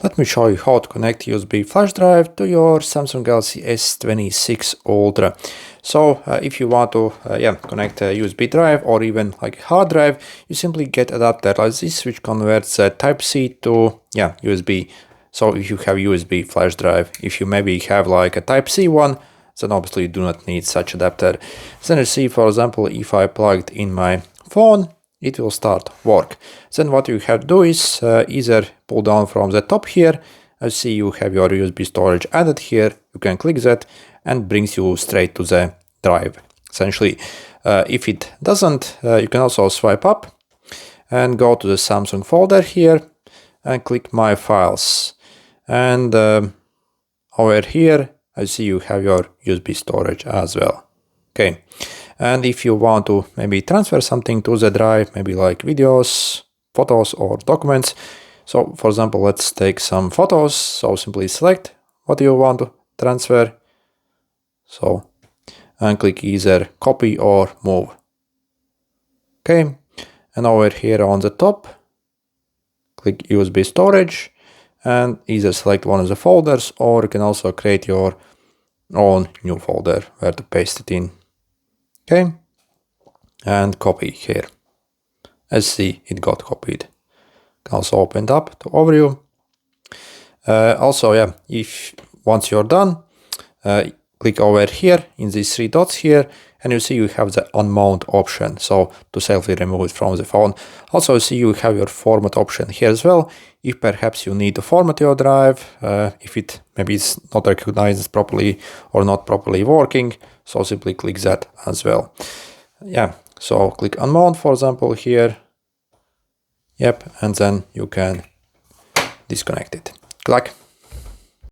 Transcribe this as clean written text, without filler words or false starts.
Let me show you how to connect USB flash drive to your Samsung Galaxy S26 Ultra. So if you want to connect a USB drive or even like a hard drive, you simply get adapter like this, which converts Type-C to USB. So if you have USB flash drive, if you maybe have like a Type-C one, then obviously you do not need such adapter. Then you see, for example, if I plugged in my phone, it will start work. Then what you have to do is either pull down from the top here. I see you have your USB storage added here. You can click that and brings you straight to the drive. Essentially, if it doesn't, you can also swipe up and go to the Samsung folder here and click My Files. And over here, I see you have your USB storage as well. Okay. And if you want to maybe transfer something to the drive, maybe like videos, photos, or documents. So for example, let's take some photos. So simply select what you want to transfer. So, and click either copy or move. Okay. And over here on the top, click USB storage and either select one of the folders, or you can also create your own new folder where to paste it in. Okay, and copy here. As see, it got copied. Can also open it up to overview. If once you're done, click over here in these three dots here, and you see you have the unmount option. So to safely remove it from the phone. Also, you see you have your format option here as well. If perhaps you need to format your drive, if it maybe it's not recognized properly or not properly working, so simply click that as well. So click unmount, for example, here. And then you can disconnect it. Good luck.